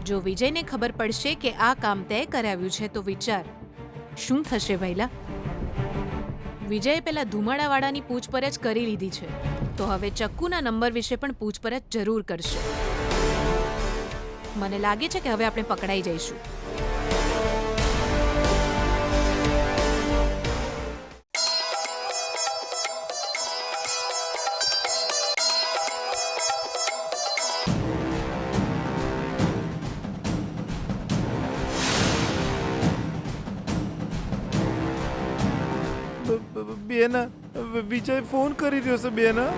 જો વિજયને ખબર પડશે કે આ કામ તે કરાવ્યું છે તો વિચાર શું થશે ભૈલા. વિજયે પેલા ધુમાડાવાળાની પૂછપરછ કરી લીધી છે તો હવે ચક્કુના નંબર વિશે પણ પૂછપરછ જરૂર કરશે. મને લાગે છે કે હવે આપણે પકડાઈ જઈશું. બેના વિજય ફોન કરી રહ્યો છે બેના.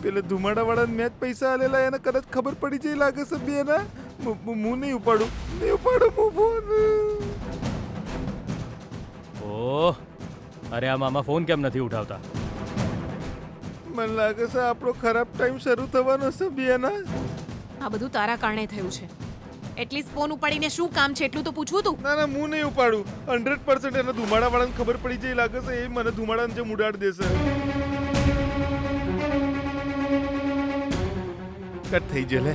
પેલે ધુમાડાવાળા મેં જ પૈસા આલેલા એને કદાચ ખબર પડી જાય લાગે છે બેના. હું નહીં ઉપાડું હું ફોન. ઓહ, અરે આ મામા ફોન કેમ નથી ઉઠાવતા? મને લાગે છે આપણો ખરાબ ટાઈમ શરૂ થવાનો છે બેના. આ બધું તારા કારણે થયું છે. એટલીસ્ટ ફોન ઉપાડીને શું કામ છે એટલું તો પૂછવું તું. ના હું નહીં ઉપાડું. 100% એને ધુમાડાવાળાને ખબર પડી જાય લાગે છે. એ મને ધુમાડાને જેમ ઉડાડી દેશે. કટ થઈ ગયો લે.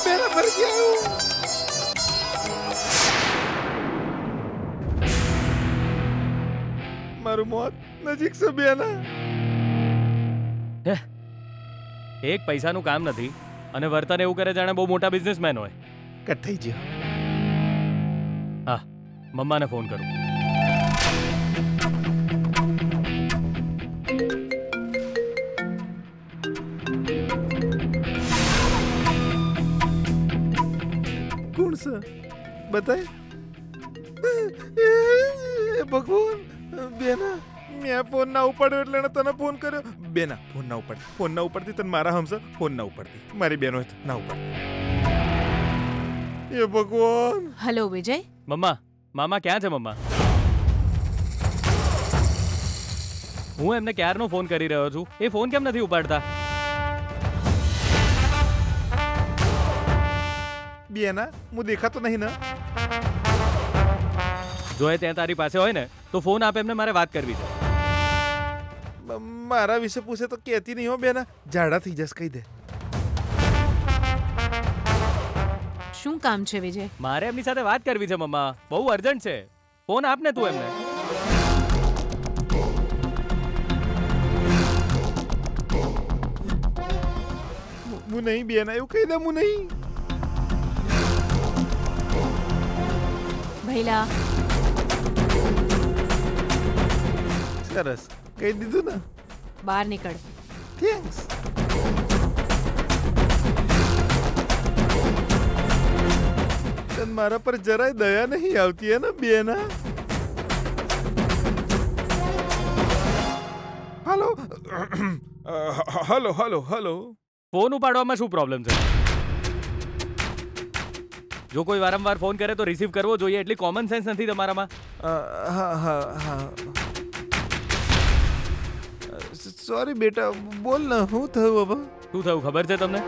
બેના ફરી ગયો. મારું મોત નજીક છે બેના. એક પૈસાનું કામ નથી અને વર્તન એવું કરે જાણે બહુ મોટા બિઝનેસમેન હોય. કટ થઈ ગયો. હા, મમ્માને ફોન કરું. કોણ છે બતાય. ભગવાન બેના મેં ફોન ના ઉપાડ્યો એટલે એને તને ફોન કર્યો. બેના ફોન ના ઉપાડ. ફોન ના ઉપાડતી તને મારા હમસે ફોન ના ઉપાડતી. મારી બેનો ના ઉપાડતી. એ ભગવાન. હલો વિજય. મમ્મા, મામા ક્યાં છે મમ્મા? હું એમને ક્યારનો ફોન કરી રહ્યો છું. એ ફોન કેમ નથી ઉપાડતા? બેના હું દેખાતો નહીં ને. જો એ ત્યાં તારી પાસે હોય ને તો ફોન આપ, એમને મારે વાત કરવી છે. મારા વિશે પૂછે તો કહેતી નહીં હો બેના. ઝાડા થઈ જશે કહી દે. શું કામ છે વિજય? મારે એમની સાથે વાત કરવી છે મમ્મા. બહુ અર્જન્ટ છે. ફોન આપ ને તું એમને. હું નહીં બેના એવું કહી દે. હું નહીં. ભૈલા સરસ કહી દીધું ને. બહાર નીકળ. થેન્ક્સ. તને મારા પર જરાય દયા નહીં આવતી હે ને બેના. Hello hello hello hello. Phone ઉપાડવામાં શું પ્રોબ્લેમ છે? જો કોઈ વારંવાર ફોન કરે તો રિસીવ કરવો જોઈએ. એટલી કોમન સેન્સ નથી તમારામાં? હા હા હા. સોરી બેટા બોલ ને. શું થયું હવે? શું થયું ખબર છે તમને?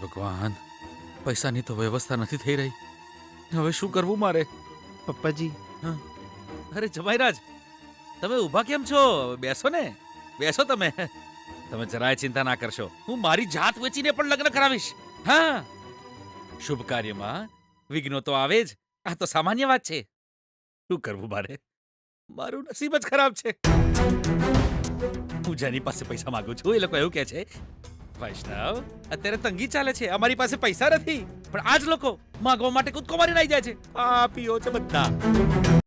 ભગવાન, પૈસાની તો વ્યવસ્થા નથી થઈ રહી. હવે શું કરવું મારે? પપ્પાજી. અરે જમાઈરાજ, તમે ઊભા કેમ છો? બેસો ને, બેસો તમે. તમે જરાય ચિંતા ના કરશો. હું મારી જાત વેચીને પણ લગ્ન કરાવીશ. હા, શુભ કાર્યમાં વિઘ્નો તો આવે જ. આ તો સામાન્ય વાત છે. શું કરવું મારે? મારું નસીબ જ ખરાબ છે. હું જેની પાસે પૈસા માંગુ છું એ લોકો એવું કહે છે, વૈષ્ણવ અત્યારે તંગી ચાલે છે, અમારી પાસે પૈસા નથી. પણ આજ લોકો માંગવા માટે કૂદકો મારીને આવી જાય છે. પાપીઓ છે બધા.